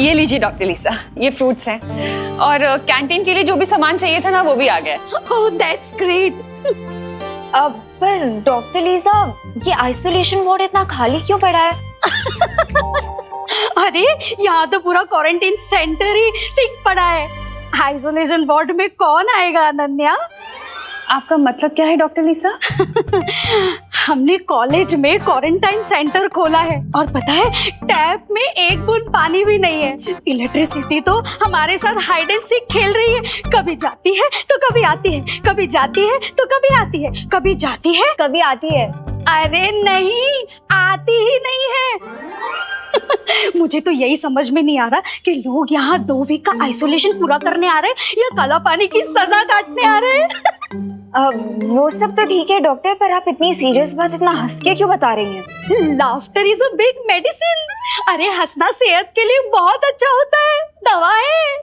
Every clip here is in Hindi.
ये लीजिए डॉक्टर लिसा, ये फ्रूट्स हैं और कैंटीन के लिए जो भी सामान चाहिए था ना वो भी आ गया। Oh that's great. पर डॉक्टर लिसा, ये आइसोलेशन वार्ड इतना खाली क्यों पड़ा है? अरे यहाँ तो पूरा क्वारंटाइन सेंटर ही सिक पड़ा है। आइसोलेशन वार्ड में कौन आएगा अनन्या? आपका मतलब क्या है डॉक्टर लिसा? हमने कॉलेज में क्वारंटाइन सेंटर खोला है और पता है टैप में एक बूंद पानी भी नहीं है। इलेक्ट्रिसिटी तो हमारे साथ हाइड एंड सीक खेल रही है, कभी जाती है तो कभी आती है, कभी जाती है तो कभी आती है, कभी जाती है कभी आती है। अरे नहीं, आती ही नहीं है। मुझे तो यही समझ में नहीं आ रहा कि लोग यहाँ 2 वीक का आइसोलेशन पूरा करने आ रहे हैं या काला पानी की सजा काटने आ रहे हैं। वो सब तो ठीक है डॉक्टर, पर आप इतनी सीरियस बात इतना हंस के क्यों बता रही हैं? Laughter is a big medicine. अरे हंसना सेहत के लिए बहुत अच्छा होता है, दवा है।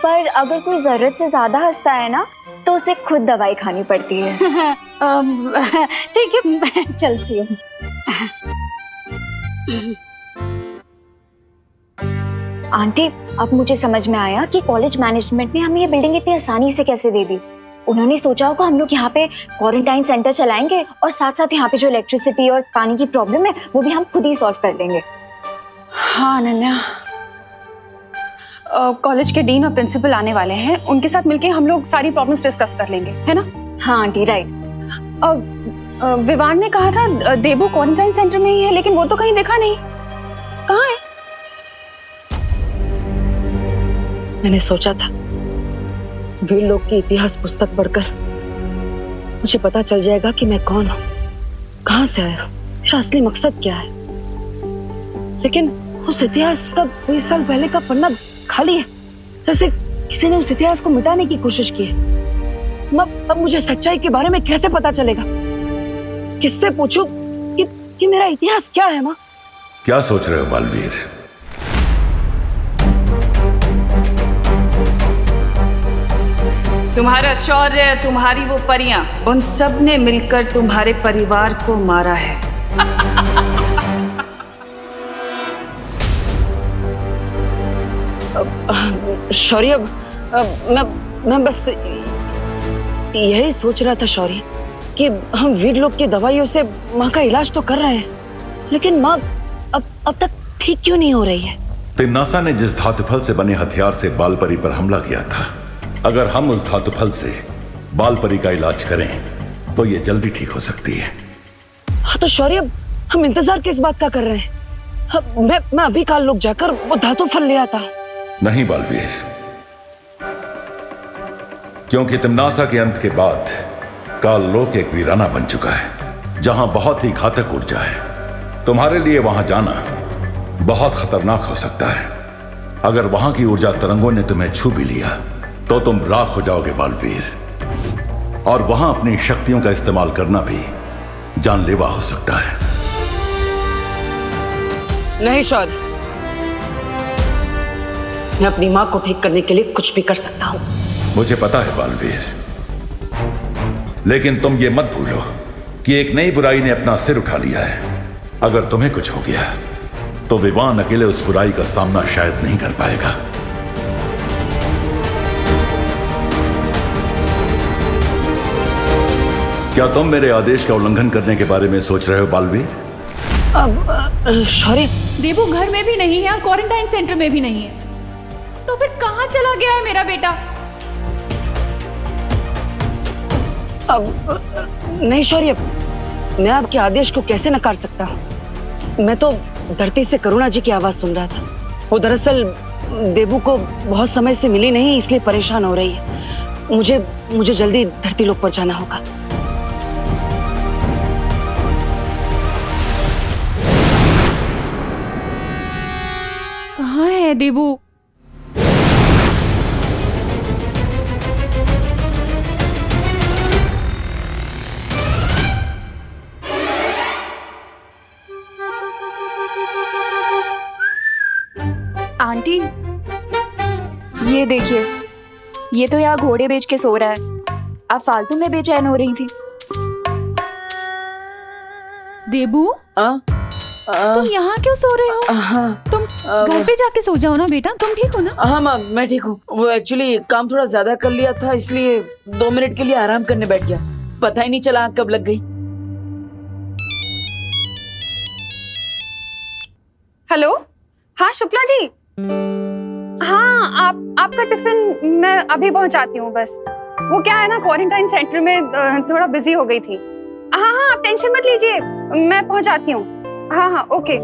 पर अगर कोई जरूरत से ज्यादा हंसता है ना तो उसे खुद दवाई खानी पड़ती है। ठीक है, मैं चलती हूँ। आंटी, अब मुझे समझ में आया कि कॉलेज मैनेजमेंट ने हमें ये बिल्डिंग इतनी आसानी से कैसे दे दी। उन्होंने सोचा होगा हम लोग यहाँ पे क्वारंटाइन सेंटर चलाएंगे और साथ साथ यहाँ पे जो इलेक्ट्रिसिटी और पानी की प्रॉब्लम है वो भी हम खुद ही सॉल्व कर लेंगे। हाँ अनन्या, कॉलेज के डीन और प्रिंसिपल आने वाले हैं, उनके साथ मिलके हम लोग सारी प्रॉब्लम्स डिस्कस कर लेंगे, है ना? हाँ आंटी, राइट। विवान ने कहा था देबू क्वारंटाइन सेंटर में ही है, लेकिन वो तो कहीं दिखा नहीं। कहाँ है? मैंने सोचा था वीर लोग की इतिहास पुस्तक पढ़कर मुझे पता चल जाएगा कि मैं कौन हूँ, कहाँ से आया, मेरा असली मकसद क्या है। लेकिन उस इतिहास का 20 साल पहले का पन्ना खाली है, जैसे किसी ने उस इतिहास को मिटाने की कोशिश की है। अब मुझे सच्चाई के बारे में कैसे पता चलेगा? किससे पूछूं कि मेरा इतिहास क्या है? माँ, क्या सोच रहे हो बालवीर? तुम्हारा शौर्य, तुम्हारी वो परियां, उन सब ने मिलकर तुम्हारे परिवार को मारा है। शौर्य, मैं बस यही सोच रहा था शौर्य कि हम वीर लोग की दवाइयों से माँ का इलाज तो कर रहे हैं, लेकिन माँ अब तक ठीक क्यों नहीं हो रही है? तिम्नासा ने जिस धातुफल से बने हथियार से बालपरी पर हमला किया था, अगर हम उस धातुफल से बालपरी का इलाज करें तो ये जल्दी ठीक हो सकती है। हाँ तो शौर्य, हम इंतजार किस बात का कर रहे हैं? मैं अभी काल लोग जाकर वो धातुफल ले आता। नहीं बालवीर, क्योंकि तिम्नासा के अंत के बाद काल लोक एक वीराना बन चुका है जहां बहुत ही घातक ऊर्जा है। तुम्हारे लिए वहां जाना बहुत खतरनाक हो सकता है। अगर वहां की ऊर्जा तरंगों ने तुम्हें छू भी लिया तो तुम राख हो जाओगे बालवीर, और वहां अपनी शक्तियों का इस्तेमाल करना भी जानलेवा हो सकता है। नहीं शौर्य, मैं अपनी माँ को ठीक करने के लिए कुछ भी कर सकता हूँ। मुझे पता है बालवीर, लेकिन तुम ये मत भूलो कि एक नई बुराई ने अपना सिर उठा लिया है। अगर तुम्हें कुछ हो गया तो विवान अकेले उस बुराई का सामना शायद नहीं कर पाएगा। क्या तुम मेरे आदेश का उल्लंघन करने के बारे में सोच रहे हो बालवीर? अब शौर्य, देबू घर में भी नहीं है और क्वारंटाइन सेंटर में भी नहीं है, तो फिर कहाँ चला गया है मेरा बेटा? अब नहीं शौर्य, मैं आपके आदेश को कैसे नकार सकता हूँ? मैं तो धरती से करुणा जी की आवाज सुन रहा था। वो दरअसल देबू को बहुत समय से मिली नहीं, इसलिए परेशान हो रही है। मुझे जल्दी धरती लोक पर जाना होगा। कहाँ है देबू? आंटी, ये देखिए, ये तो यहाँ घोड़े बेच के सो रहा है। आप फालतू में बेचैन हो रही थी। देबू, तुम यहाँ क्यों सो रहे हो? हाँ। तुम घर पे जाके सो जाओ ना बेटा, तुम ठीक हो ना? हाँ माँ, मैं ठीक हूँ। वो एक्चुअली काम थोड़ा ज्यादा कर लिया था, इसलिए 2 मिनट के लिए आराम करने बैठ गया। पता ही नहीं चला आँख कब लग गई। हेलो, हाँ शुक्ला जी। हाँ, आपका टिफिन मैं अभी पहुंचाती हूँ। बस वो क्या है ना, क्वारंटाइन सेंटर में थोड़ा बिजी हो गई थी। हाँ हाँ, आप टेंशन मत लीजिए, मैं पहुंचाती हूँ। हाँ हाँ, ओके।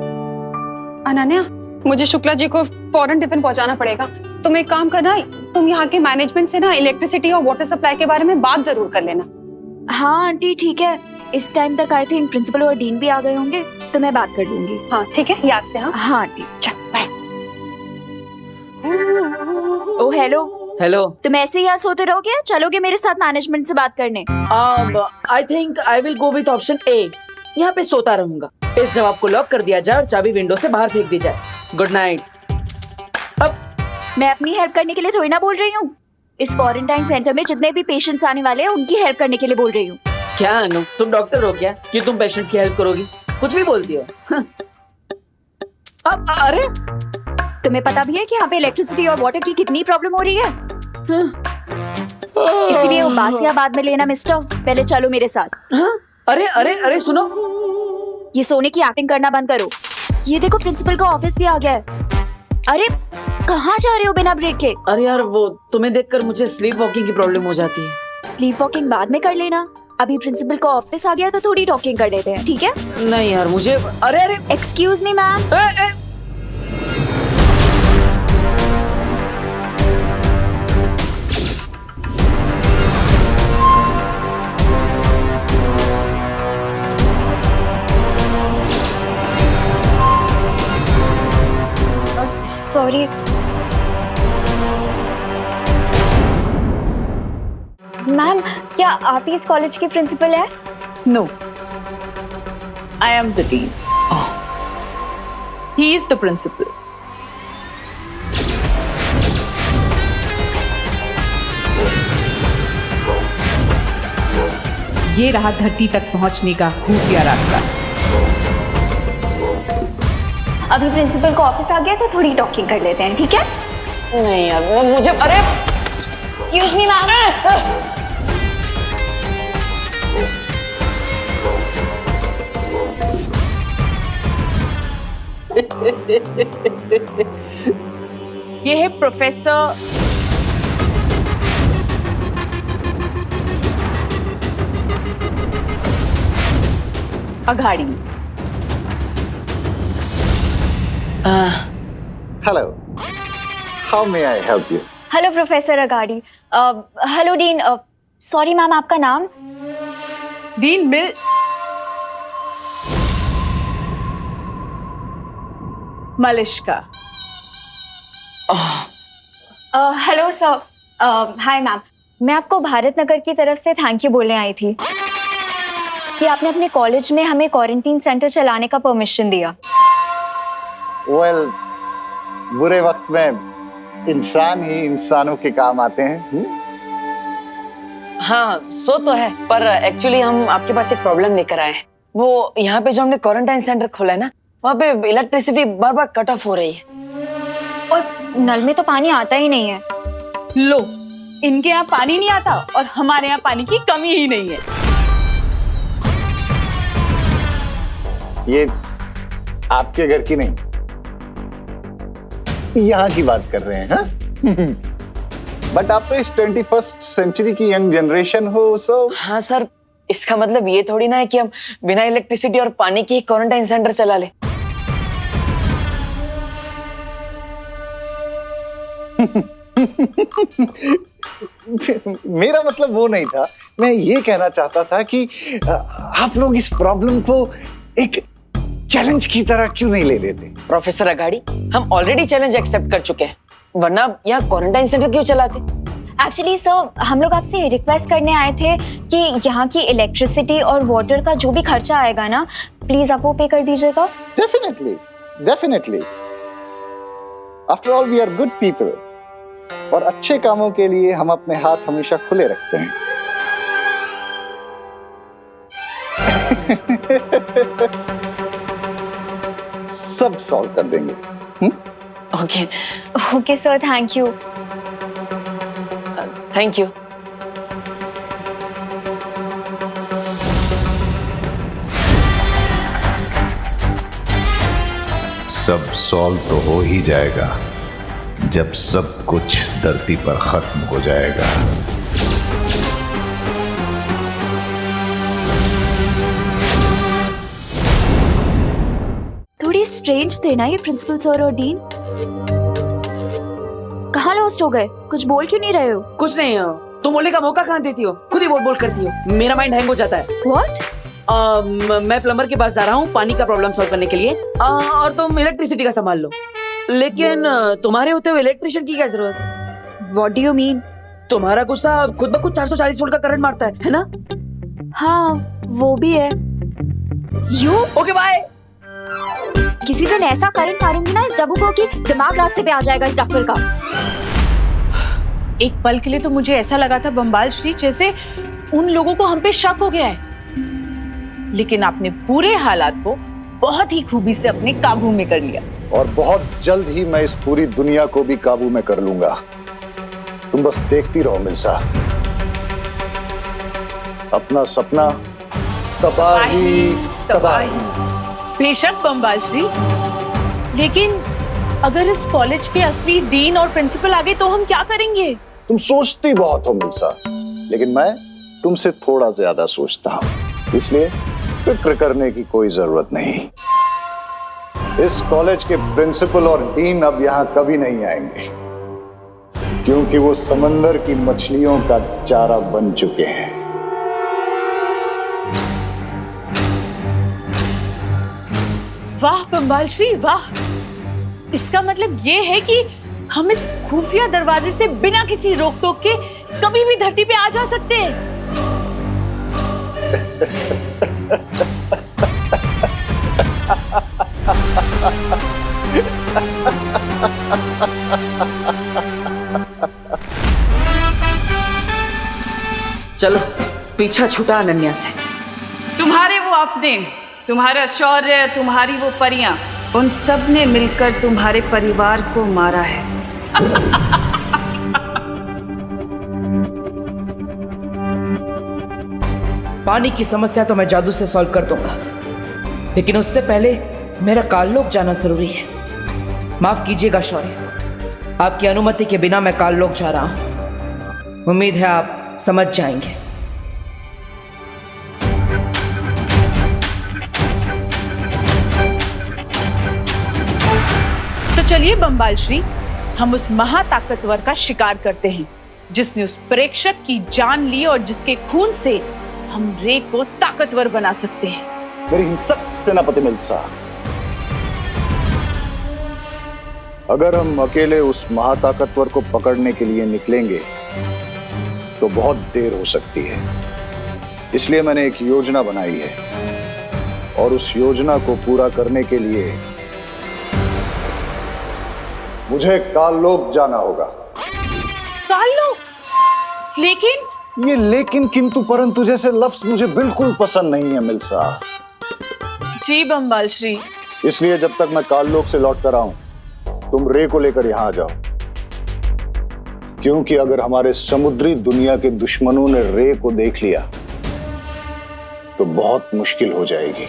अनन्या, मुझे शुक्ला जी को फौरन टिफिन पहुंचाना पड़ेगा। तुम एक काम करना, तुम यहाँ के मैनेजमेंट से ना इलेक्ट्रिसिटी और वाटर सप्लाई के बारे में बात जरूर कर लेना। हाँ आंटी ठीक है, इस टाइम तक आई थिंक प्रिंसिपल और डीन भी आ गए होंगे, तो मैं बात कर लूंगी। हाँ ठीक है, याद से। हाँ हाँ आंटी। चल बाय। ओ हेलो, हेलो। तुम ऐसे ही यहाँ सोते रहोगे या चलोगे मेरे साथ मैनेजमेंट से बात करने? I think I will go with option A. यहाँ पे सोता रहूंगा। इस जवाब को लॉक कर दिया जाए और चाबी विंडो से बाहर फेंक दी जाए। Good night. अब मैं अपनी हेल्प करने के लिए थोड़ी ना बोल रही हूँ। इस क्वारंटाइन सेंटर में जितने भी पेशेंट्स आने वाले हैं उनकी हेल्प करने के लिए बोल रही हूँ। क्या अनु, तुम डॉक्टर हो क्या कि तुम पेशेंट्स की हेल्प करोगी? कुछ भी बोलती हो। अब अरे तुम्हें पता भी है कि यहाँ पे इलेक्ट्रिसिटी और वाटर की कितनी प्रॉब्लम हो रही है? इसीलिए वो बासिया बाद में लेना मिस्टर, पहले चलो मेरे साथ। हाँ? अरे अरे अरे सुनो, ये सोने की एक्टिंग करना बंद करो। ये देखो प्रिंसिपल का ऑफिस भी आ गया है। अरे कहाँ जा रहे हो बिना ब्रेक के? अरे यार वो तुम्हें देखकर मुझे स्लीप वॉकिंग की प्रॉब्लम हो जाती है। स्लीप वॉकिंग बाद में कर लेना, अभी प्रिंसिपल का ऑफिस आ गया तो थोड़ी टॉकिंग कर लेते हैं, ठीक है? नहीं यार मुझे, अरे अरे excuse me ma'am. Sorry. Ma'am, क्या आप ही इस कॉलेज की प्रिंसिपल है? No, I am the dean. He is the principal. ये रहा धरती तक पहुंचने का खुफिया रास्ता। अभी प्रिंसिपल का ऑफिस आ गया तो थोड़ी टॉकिंग कर लेते हैं, ठीक है? नहीं यार वो मुझे, अरे एक्सक्यूज मी मैम। ये है professor Aghadi. Hello. How may I help you? Hello professor Agadi. Hello dean. Sorry ma'am, आपका नाम? डीन मिल Malishka. Hello sir. Hi ma'am, मैं आपको भारत नगर की तरफ से थैंक यू बोलने आई थी कि आपने अपने कॉलेज में हमें क्वारंटीन सेंटर चलाने का परमिशन दिया। Well, बुरे वक्त में इंसान ही इंसानों के काम आते हैं। हाँ सो तो है, पर एक्चुअली हम आपके पास एक प्रॉब्लम लेकर आए हैं। वो यहाँ पे जो हमने क्वारंटाइन सेंटर खोला है ना, वहाँ पे इलेक्ट्रिसिटी बार बार कट ऑफ हो रही है। और नल में तो पानी आता ही नहीं है। लो, इनके यहाँ पानी नहीं आता और हमारे यहाँ पानी की कमी ही नहीं है। ये आपके घर की नहीं, यहाँ की बात कर रहे हैं। हाँ? बट आप तो इस 21st सेंचुरी की यंग जनरेशन हो, सो हाँ सर, इसका मतलब ये थोड़ी ना है कि हम बिना इलेक्ट्रिसिटी और पानी के क्वारंटाइन सेंटर चला ले। मेरा मतलब वो नहीं था। मैं ये कहना चाहता था कि आप लोग इस प्रॉब्लम को एक चैलेंज की तरह क्यों नहीं ले लेते? प्रोफेसर अगाड़ी, हम ऑलरेडी चैलेंज एक्सेप्ट कर चुके हैं, वरना यहाँ क्वारंटाइन सेंटर क्यों चलाते? एक्चुअली सर, हम लोग आपसे रिक्वेस्ट करने आए थे कि यहाँ की इलेक्ट्रिसिटी और वाटर का जो भी खर्चा आएगा ना, प्लीज आप वो पे कर दीजिएगा। Definitely, definitely. After all we are good people, और अच्छे कामों के लिए हम अपने हाथ हमेशा खुले रखते हैं। सब सॉल्व कर देंगे। Okay, okay sir, thank you. Thank you. सब सॉल्व तो हो ही जाएगा जब सब कुछ धरती पर खत्म हो जाएगा। थोड़ी स्ट्रेंज थे ना ये प्रिंसिपल सर और डीन। कहाँ लॉस्ट हो गए? कुछ बोल क्यों नहीं रहे हो? कुछ नहीं, तुम बोलने का मौका कहाँ देती हो? खुद ही बोल करती हो। मेरा माइंड हैंग हो जाता है। What? मैं प्लम्बर के पास जा रहा हूँ पानी का प्रॉब्लम सॉल्व करने के लिए, और तुम इलेक्ट्रिसिटी का संभाल लो। लेकिन तुम्हारे होते हुए इलेक्ट्रिशियन की क्या जरूरत? What do you mean? तुम्हारा गुस्सा खुद ब खुद 440 वोल्ट का करंट मारता है ना? हाँ, वो भी है। You okay bye. किसी दिन ऐसा करंट मारूंगी ना इस डब्बू को कि दिमाग रास्ते पे आ जाएगा इस डफर का। एक पल के लिए तो मुझे ऐसा लगा था बम्बाल श्री जैसे उन लोगों को हम पे शक हो गया है, लेकिन आपने पूरे हालात को बहुत ही खूबी से अपने काबू में कर लिया। और बहुत जल्द ही मैं इस पूरी दुनिया को भी काबू में कर लूंगा। तुम बस देखती रहो मिल्सा। अपना सपना तबाही तबाही। बेशक बम्बाल श्री, लेकिन अगर इस कॉलेज के असली डीन और प्रिंसिपल आ गए तो हम क्या करेंगे? तुम सोचती बहुत हो मिल्सा, लेकिन मैं तुमसे थोड़ा ज्यादा सोचता हूं, इसलिए फिक्र करने की कोई जरूरत नहीं। इस कॉलेज के प्रिंसिपल और डीन अब यहां कभी नहीं आएंगे, क्योंकि वो समंदर की मछलियों का चारा बन चुके हैं। वाह बम्बाल श्री वाह, इसका मतलब ये है कि हम इस खुफिया दरवाजे से बिना किसी रोक टोक के कभी भी धरती पे आ जा सकते हैं। चलो पीछा छूटा अनन्या से। तुम्हारे वो अपने, तुम्हारा शौर्य, तुम्हारी वो परियां, उन सब ने मिलकर तुम्हारे परिवार को मारा है। पानी की समस्या तो मैं जादू से सॉल्व कर दूंगा, लेकिन उससे पहले मेरा काललोक जाना जरूरी है। माफ कीजिएगा शौर्य, आपकी अनुमति के बिना मैं काललोक जा रहा हूं। उम्मीद है आप समझ जाएंगे। तो चलिए बम्बाल श्री, हम उस महाताकतवर का शिकार करते हैं जिसने उस प्रेक्षक की जान ली और जिसके खून से हम रे को ताकतवर बना सकते हैं। मेरी हिंसक सेनापति मिल्सा, अगर हम अकेले उस महाताकतवर को पकड़ने के लिए निकलेंगे तो बहुत देर हो सकती है। इसलिए मैंने एक योजना बनाई है, और उस योजना को पूरा करने के लिए मुझे काललोक जाना होगा। काललोक? लेकिन ये लेकिन, किंतु, परंतु जैसे लफ्ज मुझे बिल्कुल पसंद नहीं है मिल्सा। जी बम्बाल श्री। इसलिए जब तक मैं काललोक से लौट कर आऊं, तुम रे को लेकर यहां आ जाओ, क्योंकि अगर हमारे समुद्री दुनिया के दुश्मनों ने रे को देख लिया तो बहुत मुश्किल हो जाएगी।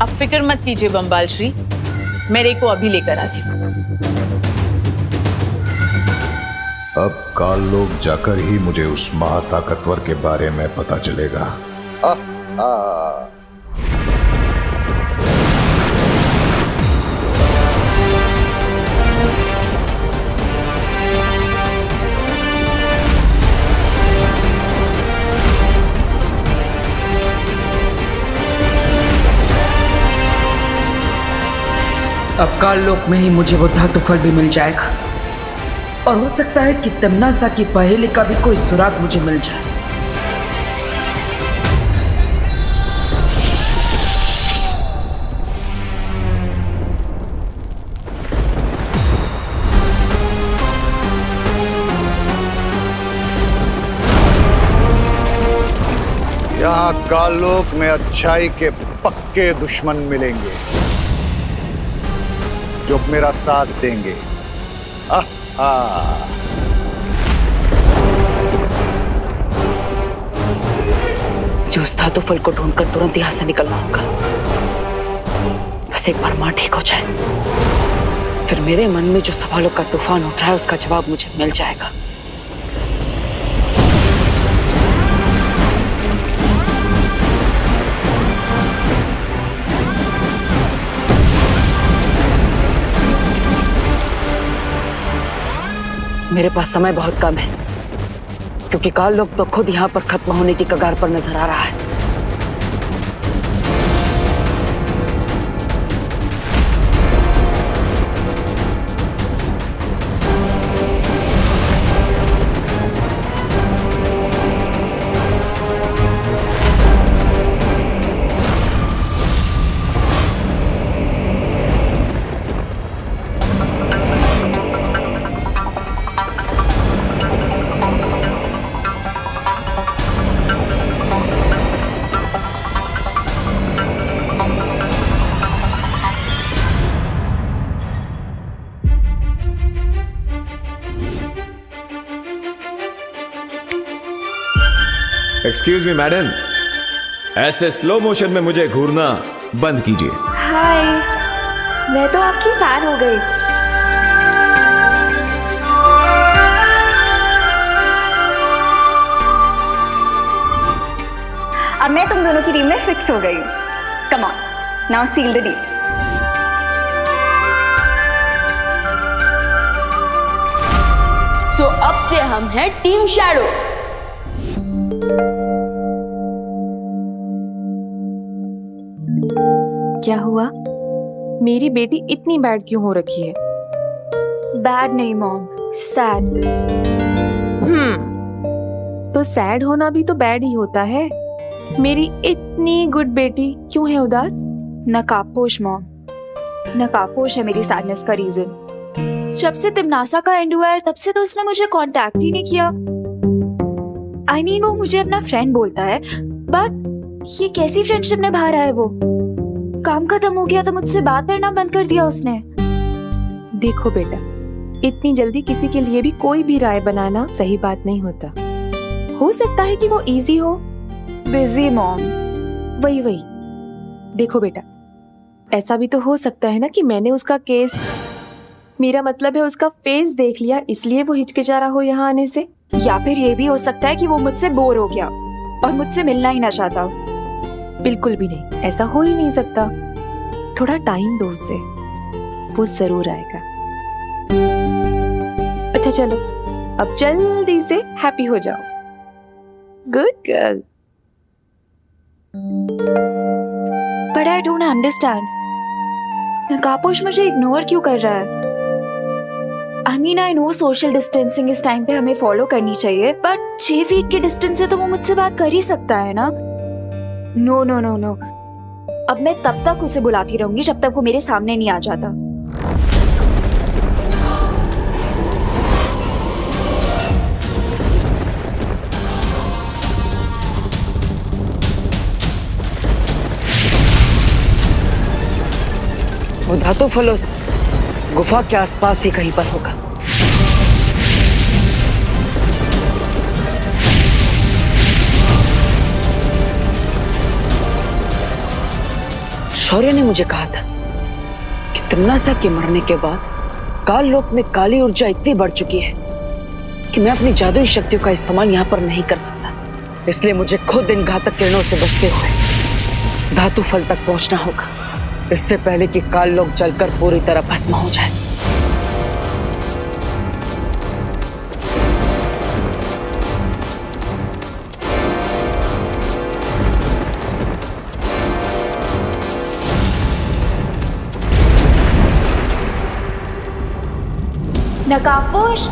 अब फिक्र मत कीजिए बम्बाल श्री, मैं रे को अभी लेकर आती हूँ। अब काललोक जाकर ही मुझे उस महाताकतवर के बारे में पता चलेगा। अब काललोक में ही मुझे वो धातु फल भी मिल जाएगा, और हो सकता है कि तमन्ना की पहेली का भी कोई सुराग मुझे मिल जाए। यहाँ कालोक में अच्छाई के पक्के दुश्मन मिलेंगे जो मेरा साथ देंगे। मुझे उस धातु फल को ढूंढकर तुरंत यहाँ से निकलना होगा। बस एक बार माँ ठीक हो जाए, फिर मेरे मन में जो सवालों का तूफान उठ रहा है उसका जवाब मुझे मिल जाएगा। मेरे पास समय बहुत कम है क्योंकि काल लोग तो खुद यहाँ पर खत्म होने की कगार पर नजर आ रहा है। एक्सक्यूज मी मैडम, ऐसे स्लो मोशन में मुझे घूरना बंद कीजिए। हाय, मैं तो आपकी फैन हो गई। अब मैं तुम दोनों की टीम में फिक्स हो गई हूँ। Come on, now seal the deal. So अब से हम हैं टीम शैडो। क्या हुआ? मेरी बेटी इतनी बैड क्यों हो रखी है? बैड नहीं मॉम, सैड। तो सैड होना भी तो बैड ही होता है। मेरी इतनी गुड बेटी क्यों है उदास? नकाबपोश मॉम, नकाबपोश है मेरी सैडनेस का रीजन। जब से तिमनासा का एंड हुआ है तब से तो उसने मुझे कांटेक्ट ही नहीं किया। I mean, वो मुझे अपना फ्रेंड बोलता है, बट ये कैसी फ्रेंडशिप निभा रहा है वो? काम खत्म हो गया तो मुझसे बात करना बंद कर दिया उसने। देखो बेटा, इतनी जल्दी किसी के लिए भी कोई भी राय बनाना सही बात नहीं होता। हो सकता है कि वो इजी हो। Busy mom. वही देखो बेटा, ऐसा भी तो हो सकता है ना कि मैंने उसका केस, मेरा मतलब है उसका फेस देख लिया इसलिए वो हिचकिचा रहा हो यहाँ आने से। या फिर ये भी हो सकता है कि वो मुझसे बोर हो गया और मुझसे मिलना ही ना चाहता। बिल्कुल भी नहीं, ऐसा हो ही नहीं सकता। थोड़ा टाइम दो उसे, वो जरूर आएगा। अच्छा चलो, अब जल्दी से हैप्पी हो जाओ। Good girl. But I don't understand, नकाबपोश मुझे इग्नोर क्यों कर रहा है? I mean, I know social distancing इस टाइम पे हमें फॉलो करनी चाहिए, बट 6 फीट के डिस्टेंस से तो वो मुझसे बात कर ही सकता है ना। नो नो नो नो, अब मैं तब तक उसे बुलाती रहूंगी जब तक वो मेरे सामने नहीं आ जाता। वो धातु फलोस गुफा के आसपास ही कहीं पर होगा। शौर्य ने मुझे कहा था कि तिमनासा के मरने के बाद काल लोक में काली ऊर्जा इतनी बढ़ चुकी है कि मैं अपनी जादुई शक्तियों का इस्तेमाल यहाँ पर नहीं कर सकता। इसलिए मुझे खुद इन घातक किरणों से बचते हुए धातु फल तक पहुंचना होगा, इससे पहले कि काल लोक जलकर पूरी तरह भस्म हो जाए। नकाबपोश,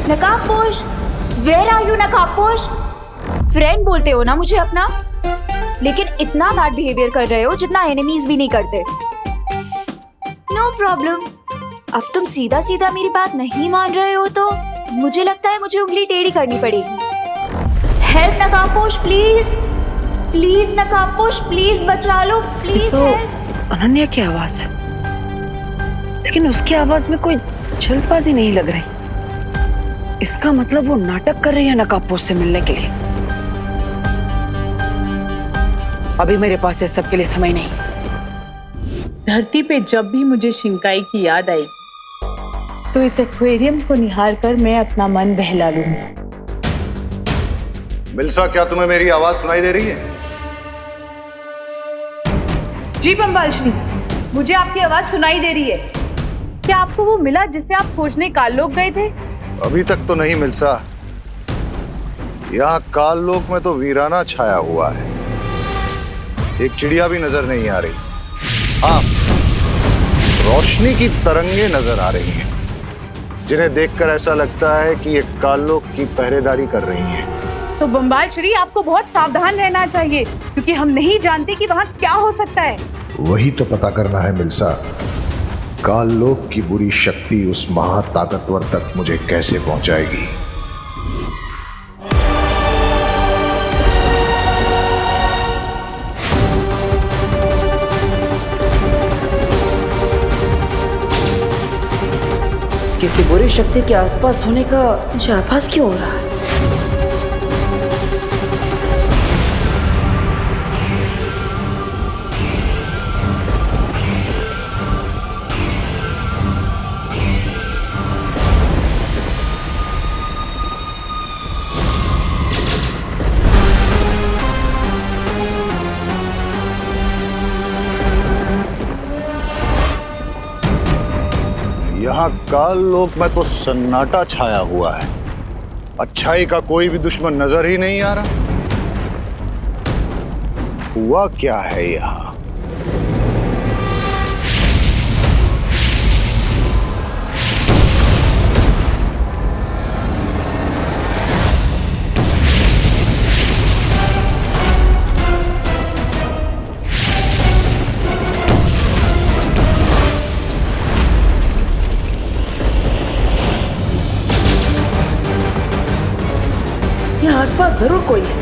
नकाबपोश, वेयर आर यू नकाबपोश? फ्रेंड बोलते हो ना मुझे अपना, लेकिन इतना बैड बिहेवियर कर रहे हो जितना एनिमीज भी नहीं करते। नो प्रॉब्लम, अब तुम सीधा सीधा मेरी बात नहीं मान रहे हो तो मुझे लगता है मुझे उंगली टेढ़ी करनी पड़ेगी। हेल्प नकाबपोश प्लीज। प्लीज नकाबपोश, प्लीज बचा लो, प्लीज तो हेल्प। अनन्या की आवाज है, लेकिन उसकी आवाज में कोई जल्दबाजी नहीं लग रही। इसका मतलब वो नाटक कर रही है नकाबपोश से मिलने के लिए। अभी मेरे पास इस सब के लिए समय नहीं। धरती पे जब भी मुझे शिंकाई की याद आई तो इस एक्वेरियम को निहार कर मैं अपना मन बहला लूंगी। मिल्सा, क्या तुम्हें मेरी आवाज सुनाई दे रही है? जी बम्बाल श्री, मुझे आपकी आवाज सुनाई दे रही है। क्या आपको वो मिला जिसे आप खोजने काललोक गए थे? अभी तक तो नहीं मिल्सा। यहाँ काललोक में तो वीराना छाया हुआ है, एक चिड़िया भी नजर नहीं आ रही। हाँ, रोशनी की तरंगे नजर आ रही हैं, जिन्हें देखकर ऐसा लगता है कि ये काललोक की पहरेदारी कर रही हैं। तो बम्बाल श्री, आपको बहुत सावधान रहना चाहिए, क्योंकि हम नहीं जानते कि वहाँ क्या हो सकता है। वही तो पता करना है मिल्सा। काललोक की बुरी शक्ति उस महाताकतवर तक मुझे कैसे पहुंचाएगी। किसी बुरी शक्ति के आसपास होने का मुझे आभास क्यों हो रहा है? यहाँ काललोक में तो सन्नाटा छाया हुआ है, अच्छाई का कोई भी दुश्मन नजर ही नहीं आ रहा। हुआ क्या है यहाँ? यहाँ आसपास जरूर कोई है।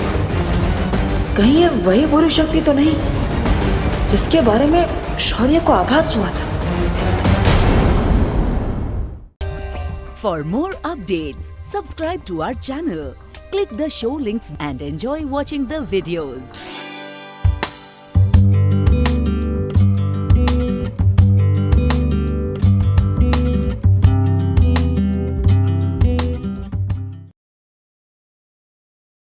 कहीं ये वही बुरी शक्ति तो नहीं जिसके बारे में शौर्य को आभास हुआ था? For more updates, subscribe to our channel, click the show links and enjoy watching the videos.